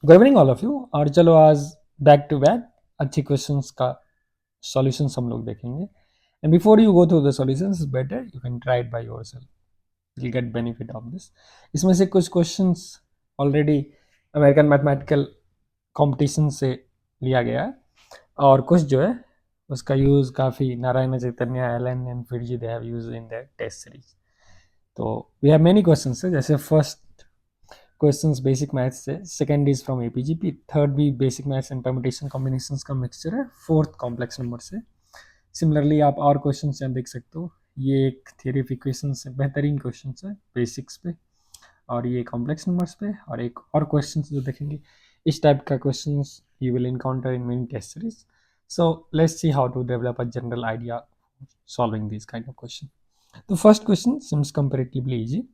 Good evening all of you. और चलो आज बैक टू बैक अच्छे क्वेश्चंस का सॉल्यूशंस हम लोग देखेंगे। And before you go through the solutions better you can try it by yourself, you get benefit of this. इसमें से कुछ questions already American mathematical competition से लिया गया है और कुछ जो है उसका यूज़ काफ़ी नारायण चैतन्य एलन एंड फिर जी they have use in their test series. तो वी हैव मेनी क्वेश्चंस है, जैसे फर्स्ट क्वेश्चंस बेसिक मैथ्स से, second is from AP GP, third भी basic maths and permutation combinations का मिक्सचर है, फोर्थ कॉम्प्लेक्स नंबर से। सिमिलरली आप और क्वेश्चन यहाँ देख सकते हो, ये एक थियरी ऑफ इक्वेशंस है, बेहतरीन क्वेश्चन है बेसिक्स पे, और ये कॉम्प्लेक्स नंबर्स पे, और एक और क्वेश्चन जो देखेंगे इस टाइप का question you will encounter in many test series. So let's see how to develop a general idea solving this kind of question. तो first question seems comparatively easy.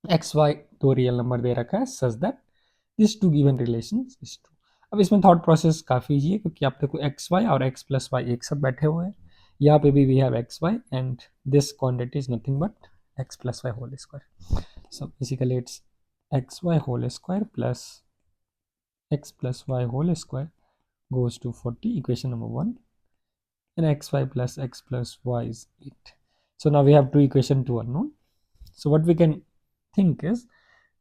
X Y दो real number दे रखा है such that this two given relation is true. अब इसमें thought process काफ़ी easy है क्योंकि आप देखो एक्स वाई और एक्स प्लस वाई एक साथ बैठे हुए हैं। यहाँ पे भी we have X Y and this quantity is nothing but X plus Y whole square. So basically it's X Y whole square plus X plus Y whole square goes to 40, equation number 1, and xy plus x plus y is 8. So now we have two equation, two unknown. So what we can think is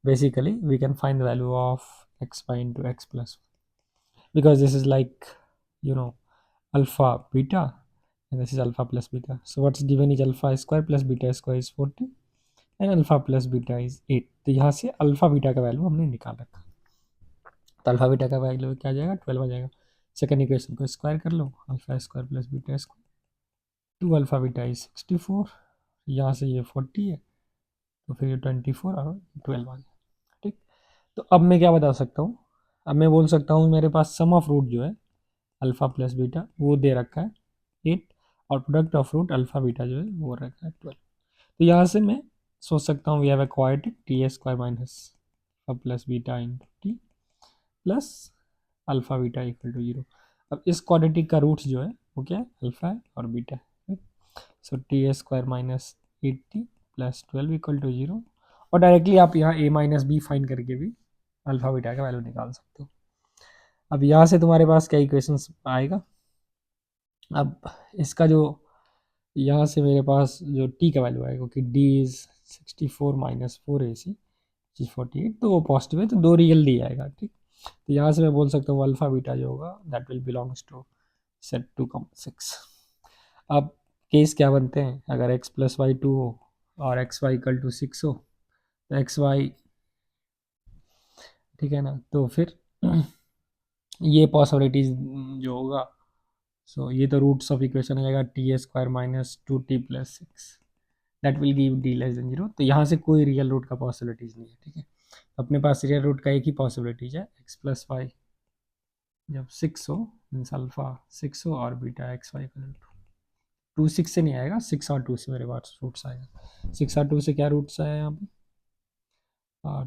basically we can find the value of xy into x plus, because this is like, you know, alpha beta and this is alpha plus beta. So what's given is alpha square plus beta square is 40 and alpha plus beta is 8. तो यहाँ से alpha beta का value हमने निकाल रखा, तो alpha beta का value क्या आ जाएगा 12 आ जाएगा। सेकंड इक्वेशन को स्क्वायर कर लो, alpha square plus beta square, 2 alpha beta is 64, यहाँ से ये 40 है तो फिर ये 24 और 12 आ गया। ठीक, तो अब मैं क्या बता सकता हूँ, अब मैं बोल सकता हूँ मेरे पास सम ऑफ रूट जो है अल्फा प्लस बीटा वो दे रखा है 8, और product of root alpha beta जो है वो रखा है 12। तो यहाँ से मैं सोच सकता हूँ we have a quadratic T square minus alpha plus beta into T plus alpha beta equal to 0। अब इस क्वाड्रेटिक का रूट्स जो है वो क्या है, अल्फा है और बीटा है। So T square minus 80 plus 12 equal to 0, और डायरेक्टली आप यहाँ ए माइनस बी फाइंड करके भी अल्फा बीटा का वैल्यू निकाल सकते हो। अब यहाँ से तुम्हारे पास क्या इक्वेशंस आएगा, अब इसका जो यहाँ से मेरे पास जो टी का वैल्यू आएगा कि डी इज 64 माइनस 4ac 48, तो वो पॉजिटिव है तो दो रियल डी आएगा। ठीक, तो यहाँ से मैं बोल सकता हूँ अल्फा बीटा जो होगा that will belongs to set 2,6। अब केस क्या बनते हैं, अगर एक्स प्लस वाई 2 हो और एक्स वाई इक्वल टू 6 हो तो एक्स वाई, ठीक है ना, तो फिर ये पॉसिबिलिटीज जो होगा, सो ये तो रूट्स ऑफ इक्वेशन आ जाएगा T square minus 2t plus 6 that will give D less than 0। तो यहाँ से कोई रियल रूट का पॉसिबिलिटीज नहीं है। ठीक है, अपने पास रियल रूट का एक ही पॉसिबिलिटीज है, एक्स प्लस वाई जब 6 हो मीन्स अल्फा 6 हो और beta X Y equal to 6 से नहीं आएगा, 6 और 2 से मेरे पास रूट्स आएगा। 6 और 2 से क्या रूट्स आए यहाँ पे,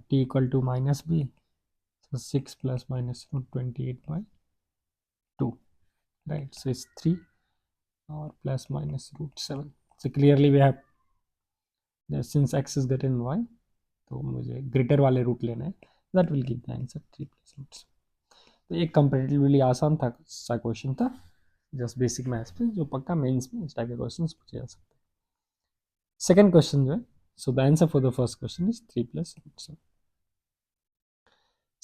T equal to minus B, so 6 plus minus root 28 by 2, right? So it's 3 or plus minus root 7. So clearly we have, since x is greater than y, तो मुझे ग्रेटर वाले रूट लेना है, that will give the answer 3 plus roots. तो एक comparatively आसान था सा क्वेश्चन था, जस्ट बेसिक मैथ्स पे, जो पक्का मेंस में इस टाइप के क्वेश्चंस पूछे जा सकते हैं। सेकंड क्वेश्चन जो है, so the answer for the first question is 3 plus root 7।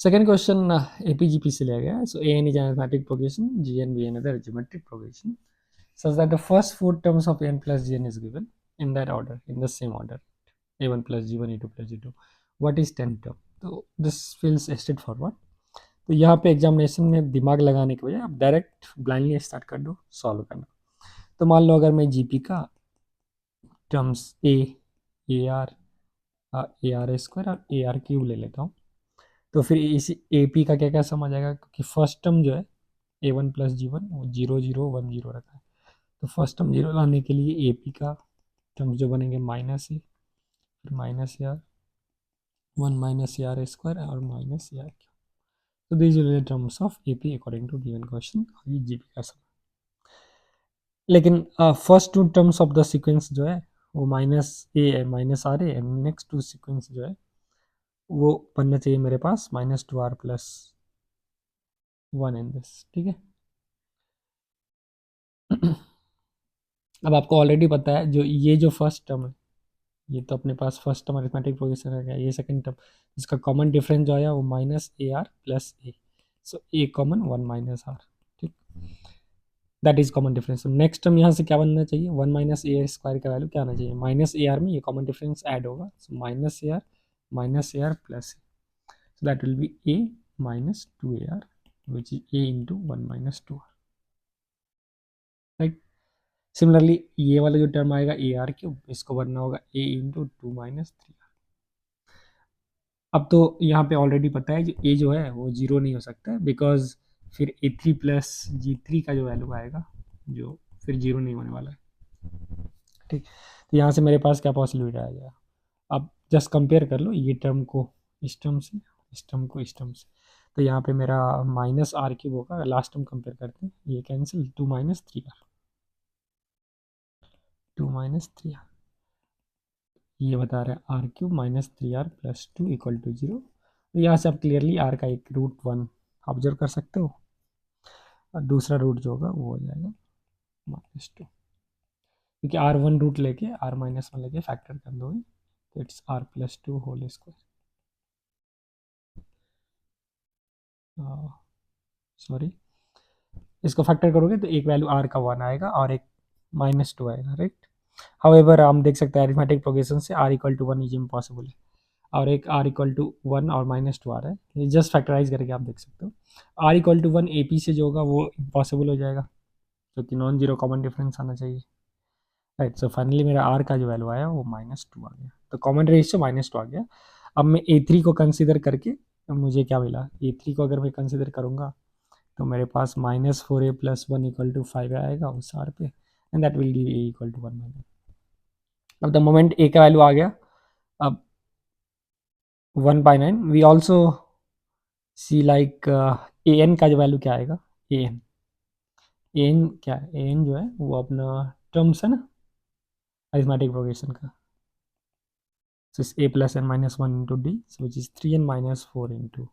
Second question AP GP से लिया गया है। So N is arithmetic progression, G N B N other geometric progression such that the first four terms of n plus gn is given in that order, in the same order, a1 plus g1 e2 plus g2. what is 10 term? तो this feels straightforward। तो यहाँ पे examination में दिमाग लगाने की बजाय आप डायरेक्ट ब्लाइंडली स्टार्ट कर दो सॉल्व करना। तो मान लो अगर मैं जीपी का टर्म्स ए आर स्क्वायर और ए आर क्यूब ले लेता हूँ, तो फिर इसी ए पी का क्या क्या समझ आएगा, क्योंकि फर्स्ट टर्म जो है ए वन प्लस जी वन वो 0 0 1 0 रखा है, तो फर्स्ट टर्म 0 लाने के लिए ए पी का टर्म्स जो बनेंगे माइनस ए, फिर minus A R 1 minus A R square और माइनस ए आर क्यूब। तो these will be terms of A P according to given question, और ये जी पी का सम। लेकिन first two terms of the sequence जो है वो minus A minus R A, next two sequence जो है वो बनना चाहिए मेरे पास minus 2r plus 1 in this, ठीक है। अब आपको ऑलरेडी पता है जो ये जो फर्स्ट टर्म है, ये तो अपने पास फर्स्ट टर्म अरिथमेटिक प्रोग्रेशन आ गया, ये सेकंड टर्म, इसका कॉमन डिफरेंस जो आया वो minus A R plus A, so A common 1 minus R, ठीक, दैट इज कॉमन डिफरेंस। तो नेक्स्ट टर्म यहाँ से क्या बनना चाहिए, 1 माइनस ए स्क्वायर का वैल्यू क्या आना चाहिए, माइनस ए आर में ये कॉमन डिफरेंस ऐड होगा, so minus A R plus A, so that will be a minus 2ar, which is a into 1 minus 2r, right? Similarly ये वाला जो टर्म आएगा ए आर क्यूब, इसको बनना होगा a इंटू 2 - 3r। अब तो यहाँ पे ऑलरेडी पता है जो a जो है वो जीरो नहीं हो सकता है, बिकॉज फिर a3 प्लस g3 का जो वैल्यू आएगा जो फिर जीरो नहीं होने वाला है, ठीक। तो यहाँ से मेरे पास क्या पॉसिबिलिटी आ जाएगा, अब जस्ट कंपेयर कर लो ये टर्म को इस टर्म से, इस टर्म को इस टर्म से, तो यहाँ पे मेरा माइनस आर क्यूब होगा, लास्ट टर्म कंपेयर करते हैं, ये कैंसिल, 2 - 3r, 2 - 3r, ये बता रहा है R cube minus 3r plus 2 equal to 0। तो यहाँ से आप क्लियरली आर का एक रूट 1 ऑब्जर्व कर सकते हो, और दूसरा रूट जो होगा वो हो जाएगा -2, क्योंकि R1 रूट लेके R-1 लेके फैक्टर कर दोगे तो it's R+2 whole square, sorry, इसको फैक्टर करोगे तो एक वैल्यू R का 1 आएगा और एक -2 आएगा, राइट। हाउएवर हम देख सकते हैं अरिथमेटिक प्रोग्रेशन से R equal to 1 is impossible है, और एक R इक्वल टू 1 और -2 आ रहा है, ये जस्ट फैक्टराइज करके आप देख सकते हो। R इक्वल टू 1 AP से जो होगा वो इम्पॉसिबल हो जाएगा, क्योंकि नॉन जीरो कॉमन डिफरेंस आना चाहिए, राइट। सो फाइनली मेरा R का जो वैल्यू आया वो -2 आ गया, तो कॉमन रेशियो -2 आ गया। अब मैं A3 को कंसिडर करके मुझे क्या मिला, A3 को अगर मैं कंसिडर करूँगा तो मेरे पास -4a + 1 = 5 आएगा उस R पे, and that will give a = 1 -। अब द मोमेंट a का वैल्यू आ गया, अब 1/9 we also see like an का जो वैल्यू क्या आएगा, an क्या है, an जो है वो अपना टर्म्स है ना अरिथमेटिक प्रोग्रेशन का, so it's a plus n minus 1 into d, so which is 3n minus 4 into,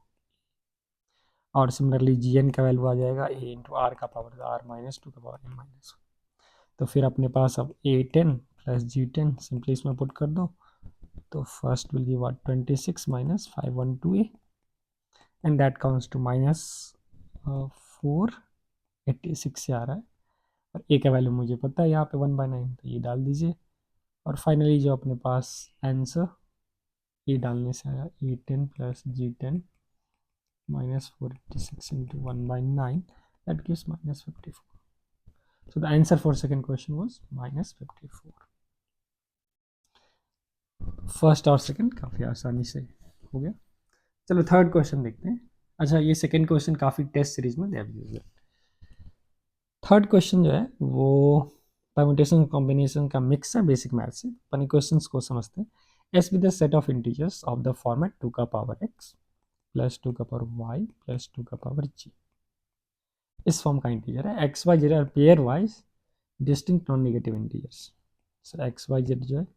और सिमिलरली gn का वैल्यू आ जाएगा a इंटू आर का पावर r-2 का पावर n-1, तो फिर अपने पास अब a10 प्लस g10 सिंपली इसमें पुट कर दो, तो first will give what 26 - 512a, and that comes to -486 से आ रहा है, और a का वैल्यू मुझे पता है यहाँ पे 1/9, तो ये डाल दीजिए, और फाइनली जो अपने पास आंसर ये डालने से आया a10 plus g10 -486 into 1/9, that gives -54. So the answer for second question was -54. First और सेकंड काफ़ी आसानी से हो गया। चलो थर्ड क्वेश्चन देखते हैं। अच्छा, ये सेकंड क्वेश्चन काफ़ी टेस्ट सीरीज में दे यूज है। थर्ड क्वेश्चन जो है वो परम्यूटेशन कॉम्बिनेशन का मिक्स है बेसिक मैथ से, अपन क्वेश्चन को समझते हैं। S with the set of integers of the format 2 का पावर x प्लस 2 का पावर y प्लस 2 का पावर g, इस फॉर्म का इंटीजर है। X Y Z are pairwise distinct non negative integers, so X Y Z जो है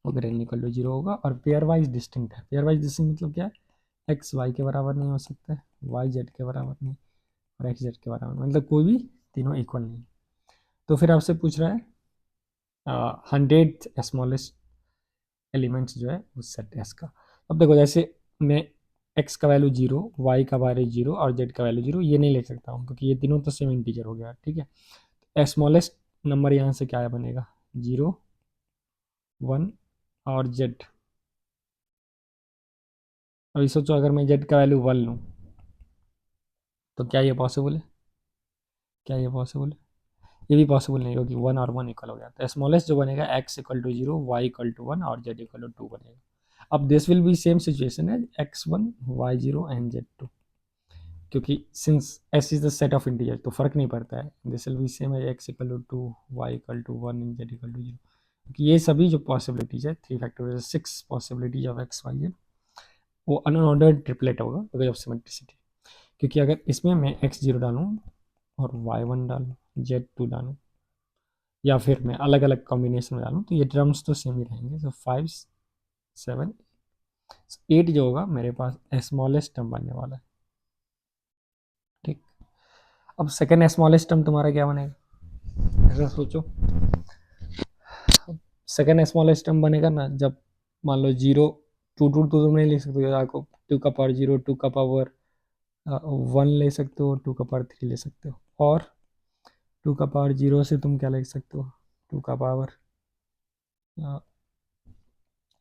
वो greater than equal to 0 होगा, और पेयर वाइज डिस्टिंक्ट है। पेयर वाइज डिस्टिंक्ट मतलब क्या है, एक्स वाई के बराबर नहीं हो सकता है, वाई जेड के बराबर नहीं, और एक्स जेड के बराबर, मतलब कोई भी तीनों इक्वल नहीं। तो फिर आपसे पूछ रहा है 100 स्मॉलेस्ट एलिमेंट्स जो है उस सेट एस का। अब देखो जैसे मैं एक्स का वैल्यू 0, वाई का वैल्यू 0 और जेड का वैल्यू 0 ये नहीं ले सकता हूँ, क्योंकि ये तीनों तो सेम इंटीजर हो गया, ठीक है। स्मॉलेस्ट नंबर यहाँ से क्या बनेगा, 0, 1 और जेड। अभी सोचो अगर मैं जेड का वैल्यू 1 लूँ तो क्या ये पॉसिबल है, क्या ये पॉसिबल है, ये भी पॉसिबल नहीं, क्योंकि 1 और 1 इक्वल हो गया। तो स्मॉलेस्ट जो बनेगा x = 0, y = 1 और z = 2 बनेगा। अब this will be same situation है x1, y0 एंड z2, क्योंकि since s is the set of integer तो फर्क नहीं पड़ता है। दिस विल बी सेम है x = 2, y = 1 एंड z = 0, क्योंकि ये सभी जो पॉसिबिलिटीज है 3 factorial 6 possibilities of x y z वो अनऑर्डर्ड ट्रिपलेट होगा बिकॉज ऑफ सिमेट्रिसिटी, क्योंकि अगर इसमें मैं x0 डालूँ और y1 डालूँ, z2 डालूँ, या फिर मैं अलग अलग कॉम्बिनेशन में डालूँ तो ये टर्म्स तो सेम ही रहेंगे। सो 5, 7, 8 जो होगा मेरे पास स्मॉलेस्ट टर्म बनने वाला है। अब सेकेंड स्मॉलेस्ट टर्म तुम्हारा क्या बनेगा, ऐसा सोचो। सेकेंड स्मॉलेस्ट टर्म बनेगा ना जब मान लो जीरो, टू टू तो तुम नहीं लिख सकते हो, आपको टू का पावर जीरो, टू का पावर वन ले सकते हो, टू का पावर थ्री ले सकते हो, और टू का पावर जीरो से तुम क्या लिख सकते हो, टू का पावर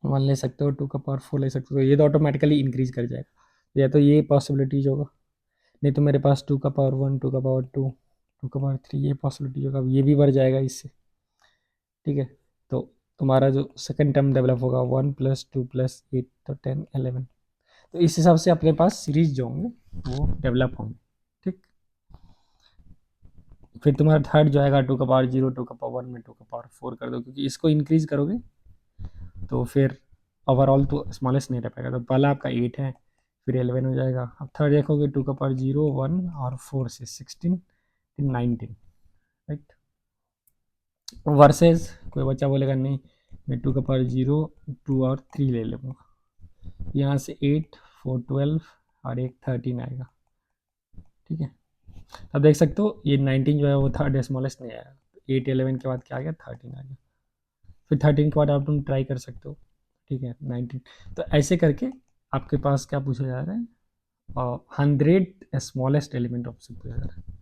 वन ले सकते हो, टू का पावर फोर ले सकते हो, ये तो ऑटोमेटिकली इंक्रीज कर जाएगा, या तो ये पॉसिबिलिटीज होगा, नहीं तो मेरे पास टू का पावर वन, टू का पावर टू, टू का पावर थ्री, ये पॉसिबिलिटी होगा, ये भी बढ़ जाएगा इससे, ठीक है। तो तुम्हारा जो सेकंड टर्म डेवलप होगा one plus two plus eight तो 10 11, तो इस हिसाब से अपने पास सीरीज जो होंगे वो डेवलप होंगे, ठीक। फिर तुम्हारा थर्ड जो आएगा टू का पावर जीरो, टू का पावर वन में टू का पावर फोर कर दो, क्योंकि इसको इंक्रीज करोगे तो फिर ओवरऑल तो स्मॉलेस्ट नहीं रह पाएगा, तो पहला आपका 8 है, फिर 11 हो जाएगा, अब थर्ड देखोगे टू का पावर जीरो, वन और फोर से 16 फिर 19, राइट। वर्सेस कोई बच्चा बोलेगा नहीं मैं टू का पावर जीरो, टू और थ्री ले लूँगा, यहाँ से 8 4 12 और एक 13 आएगा, ठीक है। अब देख सकते हो ये 19 जो है वो थर्ड स्मॉलेस्ट नहीं आया, 8 11 के बाद क्या आ गया, 13 आ गया, फिर 13 के बाद आप तुम ट्राई कर सकते हो, ठीक है 19। तो ऐसे करके आपके पास क्या पूछा जा रहा है, 100 स्मॉलेस्ट एलिमेंट ऑफ पूछा जा रहा है।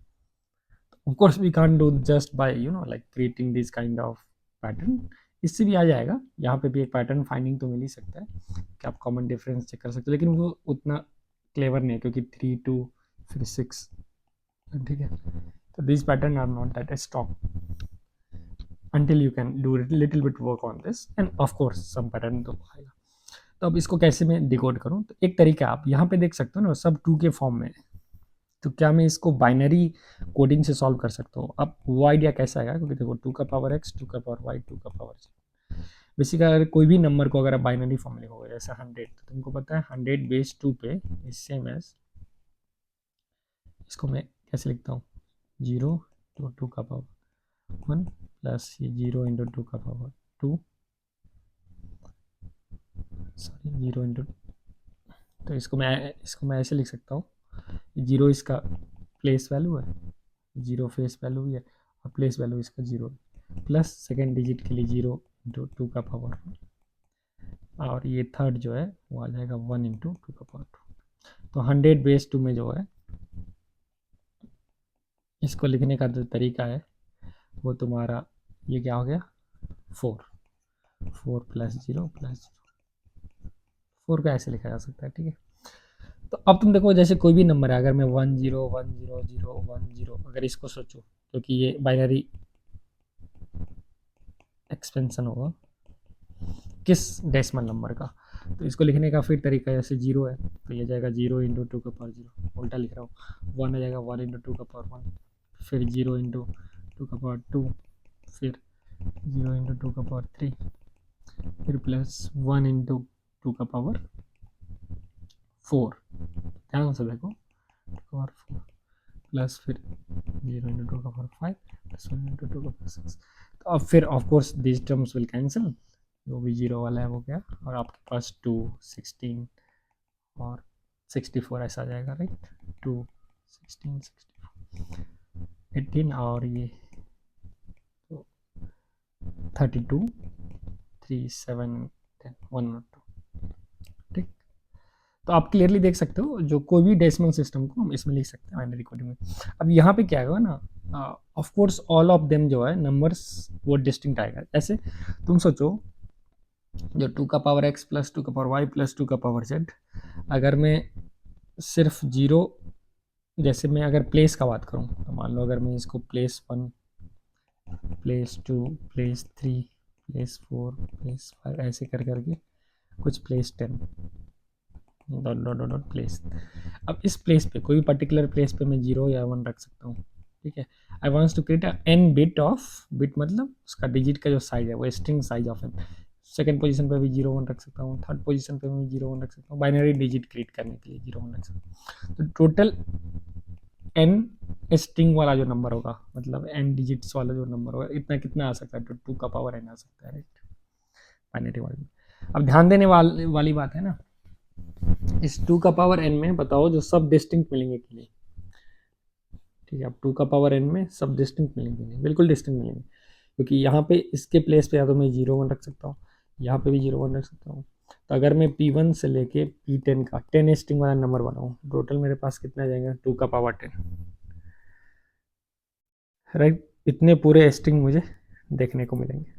Of course we can't do just by like creating this kind of pattern, इससे भी आ जाएगा, यहाँ पे भी एक पैटर्न फाइंडिंग तो मिल ही सकता है कि आप कॉमन डिफरेंस चेक कर सकते हो, लेकिन वो उतना क्लेवर नहीं है क्योंकि 3 2 फिर 6, ठीक है। तो this pattern are not that strong until you can do little bit work on this and of course some pattern तो आएगा। तो अब इसको कैसे मैं डिकोड करूँ, तो एक तरीका आप यहाँ पे देख सकते हो ना, सब टू के फॉर्म में, तो क्या मैं इसको बाइनरी कोडिंग से सॉल्व कर सकता हूँ। अब वो आइडिया कैसा आएगा, क्योंकि देखो टू का पावर एक्स, टू का पावर वाई, टू का पावर जेड, बेसिकली अगर कोई भी नंबर को अगर आप बाइनरी फॉर्म में लिखोगे जैसे 100, तो तुमको पता है 100 बेस टू पे इज सेम एज, इसको मैं कैसे लिखता हूँ, जीरो टू टू का पावर वन प्लस ये जीरो इंटू टू का power two, sorry zero into, तो इसको मैं ऐसे लिख सकता हूँ, जीरो इसका प्लेस वैल्यू है, जीरो फेस वैल्यू भी है, और प्लेस वैल्यू इसका जीरो, प्लस सेकेंड डिजिट के लिए जीरो इंटू टू का पावर, और ये थर्ड जो है वो आ जाएगा वन इंटू टू का पावर टू। तो 100 बेस टू में जो है इसको लिखने का जो तरीका है वो तुम्हारा ये क्या हो गया, 4 प्लस जीरो प्लस जीरो, 4 का ऐसे लिखा जा सकता है, ठीक है। तो अब तुम देखो जैसे कोई भी नंबर है, अगर मैं 1 0 1 0 0 1 0 अगर इसको सोचो, क्योंकि ये बाइनरी एक्सपेंशन होगा किस डेसिमल नंबर का, तो इसको लिखने का फिर तरीका जैसे जीरो है तो ये जाएगा जीरो इंटू टू का पावर जीरो, उल्टा लिख रहा हूँ, वन आ जाएगा वन इंटू टू का पावर वन, फिर जीरो इंटू टू का पावर टू, फिर जीरो इंटू टू का पावर थ्री, फिर प्लस वन इंटू टू का पावर फोर, ध्यान से देखो टू का पावर फोर, प्लस फिर जीरो इंटू टू का power five, plus one into two का पावर सिक्स। तो अब फिर of course this terms will cancel, जो भी जीरो वाला है वो गया, और आपके पास 2 16 और 64 ऐसा आ जाएगा, राइट, 2 16 64 18 और ये तो 32 3 7 10 1 और 2, ठीक। तो आप क्लियरली देख सकते हो जो कोई भी डेसिमल सिस्टम को हम इसमें लिख सकते हैं बाइनरी कोडिंग में। अब यहाँ पे क्या होगा ना, of course all of them जो है नंबर्स वो डिस्टिंक्ट आएगा। ऐसे तुम सोचो जो टू का पावर एक्स प्लस टू का पावर वाई प्लस टू का पावर जेड, अगर मैं सिर्फ जीरो, जैसे मैं अगर प्लेस का बात करूँ तो मान लो अगर मैं इसको place one, place two, place three, place four, place five ऐसे कर करके कुछ place 10 dot dot dot dot place, अब इस प्लेस पे कोई भी पर्टिकुलर प्लेस पे मैं जीरो या वन रख सकता हूँ, ठीक है। I wants to create N bit of, bit मतलब उसका डिजिट का जो साइज है वो string size of N, second position पे भी जीरो वन रख सकता हूँ, थर्ड पोजीशन पे भी जीरो वन रख सकता हूँ, बाइनरी डिजिट क्रिएट करने के लिए जीरो वन रख सकता हूँ। तो टोटल एन स्ट्रिंग वाला जो नंबर होगा, मतलब एन डिजिट्स वाला जो नंबर होगा, इतना कितना आ सकता है, तो टू का पावर एन आ सकता है, राइट, बाइनरी वाले। अब ध्यान देने वाली बात है ना, इस टू का पावर एन में बताओ जो सब डिस्टिंक्ट मिलेंगे के लिए, ठीक है, अब 2 का पावर n में सब डिस्टिंक्ट मिलेंगे नहीं, बिल्कुल डिस्टिंक्ट मिलेंगे, क्योंकि यहाँ पे इसके प्लेस पे या तो मैं 0 1 रख सकता हूँ, यहाँ पे भी 0 1 रख सकता हूँ। तो अगर मैं P1 से लेके P10 का 10 स्ट्रिंग वाला नंबर बनाऊँ, टोटल मेरे पास कितना जाएगा, 2 का पावर 10, राइट। इतने पूरे स्ट्रिंग मुझे देखने को मिलेंगे।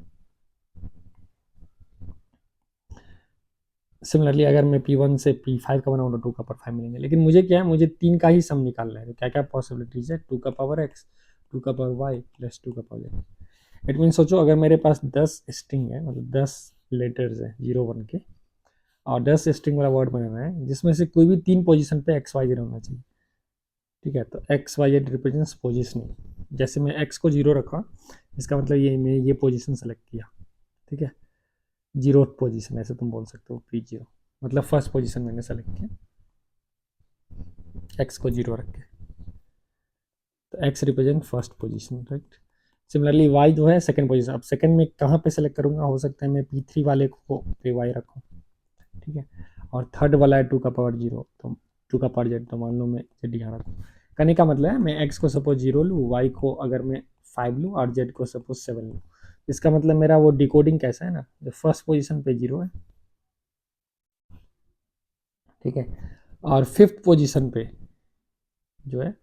सिमिलरली अगर मैं P1 से P5 का बनाऊँ तो 2 का पावर 5 मिलेंगे, लेकिन मुझे क्या है, मुझे 3 का ही सम निकालना है। तो क्या क्या पॉसिबिलिटीज है, 2 का पावर x, 2 का पावर y प्लस 2 का पावर z। इट मीन सोचो अगर मेरे पास 10 स्ट्रिंग है, मतलब 10 लेटर्स है 0 1 के, और 10 स्ट्रिंग वाला वर्ड बनाना है जिसमें से कोई भी 3 पोजीशन पे x y z होना चाहिए। ठीक है, तो x y z represents positioning. जैसे मैं x को 0 रखा, इसका मतलब ये मैं ये पोजीशन सेलेक्ट किया। ठीक है, 0th पोजीशन ऐसे तुम बोल सकते हो, P0 मतलब फर्स्ट पोजीशन मैंने सेलेक्ट किया x को 0 रख के, तो x represent first position, right. Similarly y जो है सेकंड पोजीशन। अब सेकंड में कहाँ पे सेलेक्ट करूँगा, हो सकता है मैं P3 वाले को पे y रखूँ। ठीक है, और थर्ड वाला है 2 का पावर 0, तो 2 का पावर z, तो मान लो मैं z यहाँ रखूँ। करने का मतलब है मैं x को सपोज 0 लूँ, y को अगर मैं 5 लूँ और z को सपोज 7 लूँ। इसका मतलब मेरा वो डिकोडिंग कैसा है ना, जो फर्स्ट पोजीशन पे 0 है, ठीक है, और फिफ्थ पोजीशन पे जो है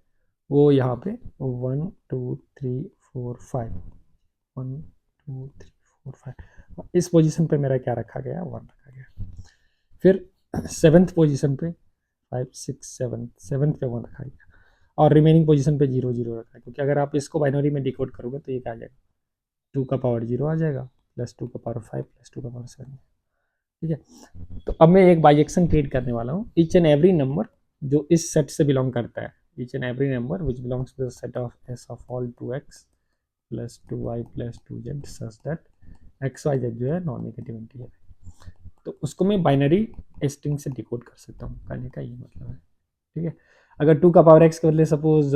वो यहाँ पे 1 2 3 4 5, 1 2 3 4 5, इस पोजीशन पे मेरा क्या रखा गया, 1 रखा गया। फिर सेवन्थ पोजीशन पे 5 6 7, सेवन्थ पे 1 रखा गया, और रिमेनिंग पोजीशन पे 0 0 रखा है, क्योंकि अगर आप इसको बाइनरी में डिकोड करोगे तो ये क्या आ जाएगा, 2 का पावर 0 आ जाएगा प्लस 2 का पावर 5 प्लस 2 का पावर 7। ठीक है, तो अब मैं एक बाइजेक्शन क्रिएट करने वाला हूँ। ईच एंड एवरी नंबर जो इस सेट से बिलोंग करता है, each and every number which belongs to the set of S of all 2x plus 2y plus 2z such that X Y Z जो है नॉन नेगेटिव इंटीजर है, तो उसको मैं बाइनरी स्ट्रिंग से डिकोड कर सकता हूँ। कहने का ये मतलब है। ठीक है, अगर 2 का पावर एक्स के बदले सपोज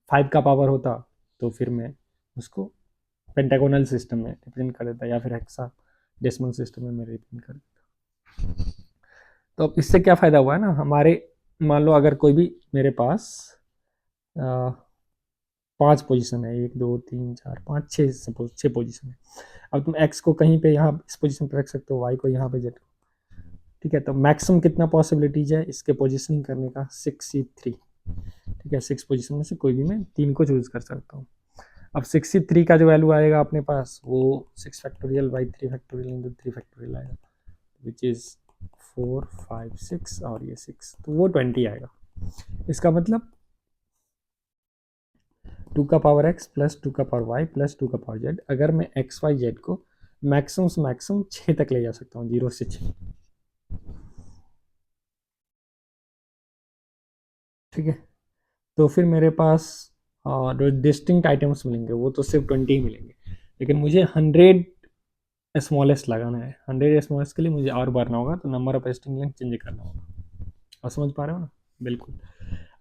5 का पावर होता, तो फिर मैं उसको पेंटागोनल सिस्टम में रिप्रेजेंट कर देता, या फिर हेक्सा डेसिमल सिस्टम में मैं रिप्रेजेंट कर देता। तो अब इससे क्या फ़ायदा हुआ है ना, हमारे मान लो अगर कोई भी मेरे पास 5 पोजीशन है, 1 2 3 4 5 6, सपोज 6 पोजीशन है। अब तुम x को कहीं पे यहाँ इस पोजीशन पे रख सकते हो, y को यहाँ पे z को। ठीक है, तो मैक्सिमम कितना पॉसिबिलिटीज है इसके पोजीशनिंग करने का, 6C3। ठीक है, 6 पोजीशन में से कोई भी मैं 3 को चूज कर सकता हूँ। अब 6C3 का जो वैल्यू आएगा अपने पास, वो 6 factorial by 3 factorial into 3 factorial आएगा, विच इज़ 4 5 6, और ये 6, तो वो 20 आएगा। इसका मतलब 2 का पावर x प्लस 2 का पावर y प्लस 2 का पावर z, अगर मैं एक्स वाई जेड को मैक्सिमम से मैक्सिमम 6 तक ले जा सकता हूँ, 0 से 6। ठीक है, तो फिर मेरे पास जो डिस्टिंक्ट आइटम्स मिलेंगे वो तो सिर्फ 20 ही मिलेंगे, लेकिन मुझे 100 स्मॉलेस्ट लगाना है। 100 स्मॉलेस्ट के लिए मुझे और भरना होगा, तो number of string length change करना होगा। और समझ पा रहे हो ना, बिल्कुल।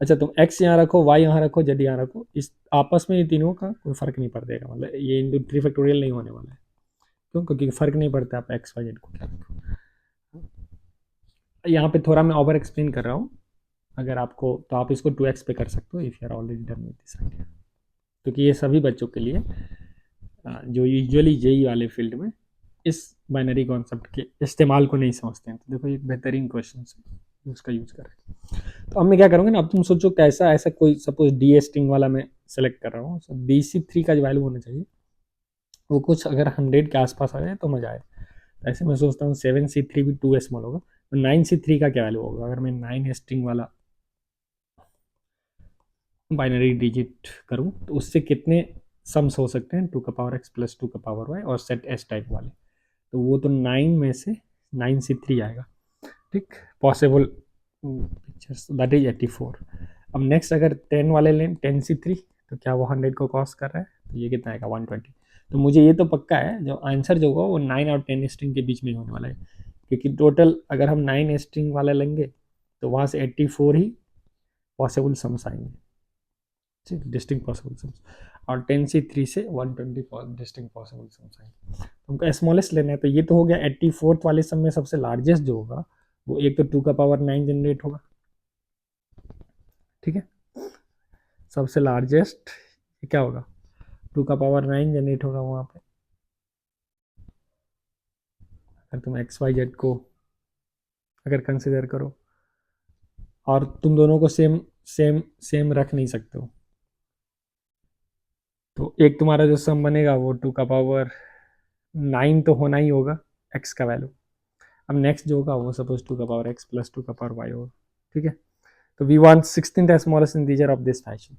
अच्छा, तुम x यहाँ रखो, y यहाँ रखो, z यहाँ रखो, इस आपस में ये तीनों का कोई फर्क नहीं पड़ेगा, मतलब ये इंटू 3 फैक्टोरियल नहीं होने वाला है। क्यों, क्योंकि फर्क नहीं पड़ता आप एक्स वाई जेड को क्या रखो। यहाँ पे थोड़ा मैं ओवर एक्सप्लेन कर रहा हूँ, अगर आपको तो आप इसको 2x पे कर सकते हो if you are already done with this idea, क्योंकि ये सभी बच्चों के लिए जो यूजुअली जेई वाले फील्ड में इस बाइनरी कॉन्सेप्ट के इस्तेमाल को नहीं समझते हैं। तो देखो एक बेहतरीन क्वेश्चन है, उसका यूज करें। तो अब मैं क्या करूँगा ना, अब तुम सोचो कैसा ऐसा कोई सपोज डी स्ट्रिंग वाला मैं सेलेक्ट कर रहा हूँ, BC3 का जो वैल्यू होना चाहिए वो कुछ अगर 100 के आसपास आ जाए तो मजा आए। ऐसे मैं सोचता हूँ 7C3 भी 2 स्मॉल होगा, तो 9C3 का क्या वैल्यू होगा अगर मैं 9 स्ट्रिंग वाला बाइनरी डिजिट करूँ, तो उससे कितने सम्स हो सकते हैं, 2 का पावर x प्लस 2 का पावर y और सेट एस टाइप वाले। तो वो तो 9 में से 9C3 आएगा। ठीक, पॉसिबल पिक्चर्स दैट इज 84। अब नेक्स्ट अगर 10 वाले लें 10C3, तो क्या वो 100 को क्रॉस कर रहा है, तो ये कितना आएगा 120। तो मुझे ये तो पक्का है जो आंसर जो होगा वो 9 और 10 स्ट्रिंग के बीच में होने वाला है, क्योंकि टोटल अगर हम 9 स्ट्रिंग वाला लेंगे तो वहाँ से 84 ही पॉसिबल सम्स आएंगे, ठीक, डिस्टिंक्ट पॉसिबल सम्स, और 10C3 से 120 डिस्टिंक्ट पॉसिबल सम्स आएंगे। तो हमको स्मॉलेस्ट लेना है, तो ये तो हो गया 84th वाले सम में सबसे लार्जेस्ट जो होगा वो एक तो 2 का पावर 9 जनरेट होगा। ठीक है, सबसे लार्जेस्ट क्या होगा, 2 का पावर 9 जनरेट होगा वहाँ पे। अगर तुम एक्स वाई जेड को अगर कंसिडर करो, और तुम दोनों को सेम सेम सेम रख नहीं सकते हो, तो एक तुम्हारा जो सम बनेगा वो 2 का पावर 9 तो होना ही होगा एक्स का वैल्यू। अब नेक्स्ट जो होगा वो सपोज 2 का पावर x प्लस 2 का पावर y होगा। ठीक है, तो we want 16th smallest integer of this fashion,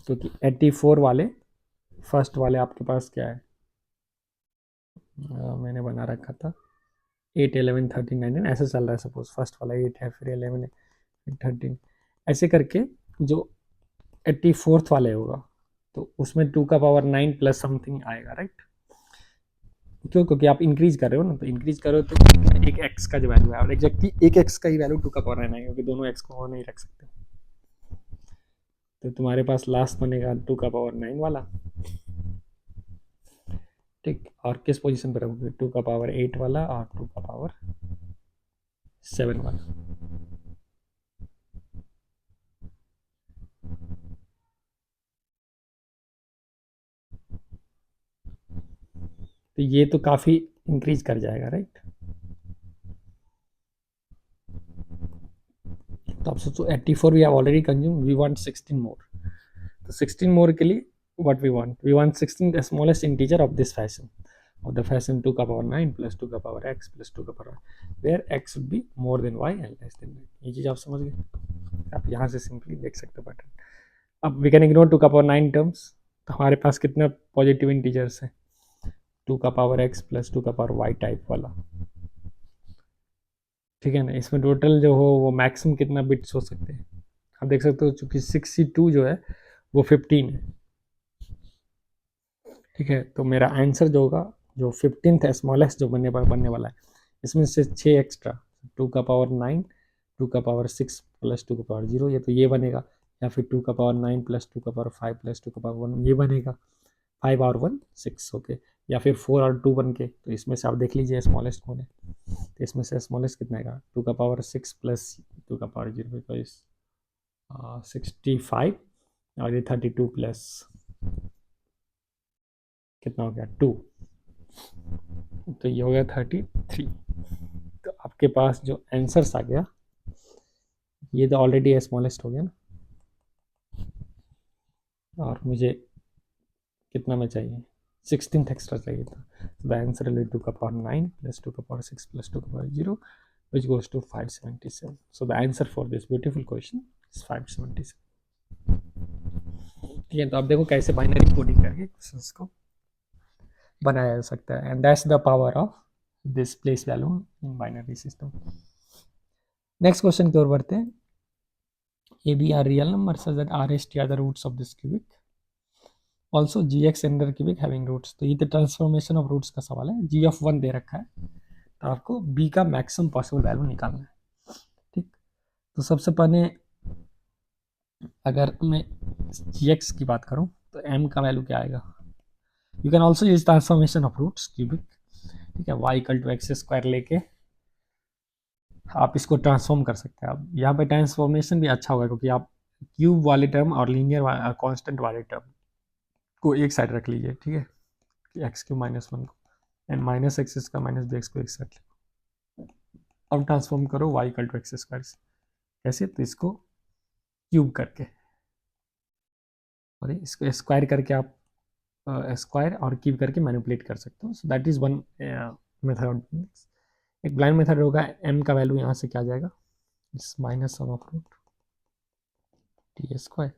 क्योंकि 84 वाले फर्स्ट वाले आपके पास क्या है, मैंने बना रखा था 8 11 13 19 ऐसे चल रहा है। सपोज फर्स्ट वाला 8 है, फिर 11 है, फिर 13, ऐसे करके जो 84th वाले होगा तो उसमें 2 का पावर 9 प्लस समथिंग आएगा, राइट। क्यों, क्योंकि आप इंक्रीज कर रहे हो ना, तो इंक्रीज करो तो एक एक्स का जो वैल्यू है, और एग्जैक्टली एक एक्स का ही वैल्यू 2 का पावर 9 आएगा, क्योंकि दोनों एक्स को नहीं रख सकते। तो तुम्हारे पास लास्ट बनेगा 2 का पावर 9 वाला। ठीक, और किस पोजीशन पर रखोगे, 2 का पावर 8 वाला और 2 का पावर 7 वाला। तो ये तो काफ़ी इंक्रीज कर जाएगा, राइट। तो आप सोचो 84 we have already consume, we want 16 more. तो 16 मोर के लिए what we want 16 the smallest integer of this fashion, of the fashion 2 का पावर 9 plus 2 का पावर x plus 2 का power where x should be more than y and less than y। ये चीज़ आप समझ गए, आप यहाँ से सिंपली देख सकते हो पैटर्न। अब वी कैन इग्नोर 2 का पावर 9 टर्म्स, तो हमारे पास कितने पॉजिटिव इंटीजर्स हैं, 2 का पावर x प्लस 2 का पावर y टाइप वाला। ठीक है ना, इसमें टोटल जो हो वो मैक्सिमम कितना बिट्स हो सकते हैं, आप देख सकते हो, चूंकि 62 जो है वो 15 है। ठीक है, तो मेरा आंसर जो होगा, जो 15th स्मॉलेस्ट जो बनने वाला है, इसमें से 6 एक्स्ट्रा, 2 का पावर 9, 2 का पावर 6 प्लस 2 का पावर 0, ये तो ये बनेगा, या फिर 2 का पावर 9 प्लस 2 का पावर 5 प्लस 2 का पावर 1 ये बनेगा, 5 और 1 6, ओके। या फिर 4 और 2 बन के, तो इसमें से आप देख लीजिए स्मॉलेस्ट कौन है। तो इसमें से स्मॉलेस्ट कितना आएगा, 2 का पावर 6 प्लस 2 का पावर 0, तो इस 65, और ये 32 प्लस कितना हो गया 2, तो ये हो गया 33। तो आपके पास जो आंसर्स आ गया, ये तो ऑलरेडी स्मॉलेस्ट हो गया ना, और मुझे कितना में चाहिए, 16th एक्स्ट्रा चाहिए था। द आंसर is 2 का पावर 9 प्लस 2 का पावर 6 प्लस 2 का power 0 which goes to 577। so the answer for this beautiful question is 577। ठीक है, तो आप देखो कैसे बाइनरी कोडिंग करके क्वेश्चंस को बनाया जा सकता है, and that's the power of this place value in binary system. Next question की ओर बढ़ते हैं। A B are real number such that R S T are the roots of this cubic, also G X another cubic having roots. तो ये तो transformation of roots का सवाल है, जी ऑफ 1 दे रखा है, तो आपको बी का मैक्सिमम पॉसिबल वैल्यू निकालना है। ठीक, तो सबसे पहले अगर मैं जी एक्स की बात करूं तो एम का वैल्यू क्या आएगा, you can also use transformation of roots cubic. ठीक है, Y equal to X square लेके आप इसको ट्रांसफॉर्म कर सकते हैं। अब यहाँ पे ट्रांसफॉर्मेशन भी अच्छा होगा, क्योंकि आप क्यूब वाले टर्म और लीनियर कांस्टेंट वाले टर्म को एक साइड रख लीजिए। ठीक है, एक्स क्यू -1 को, एंड माइनस एक्स का माइनस बी एक्स को एक साइड लो। अब ट्रांसफॉर्म करो Y equal to X square से, कैसे, तो इसको क्यूब करके, और इसको स्क्वायर करके आप स्क्वायर और क्यूब करके मैनिपुलेट कर सकते हो। So that is one method. एक ब्लाइंड मेथड होगा, एम का वैल्यू यहाँ से क्या आ जाएगा, इस minus sum of root T square,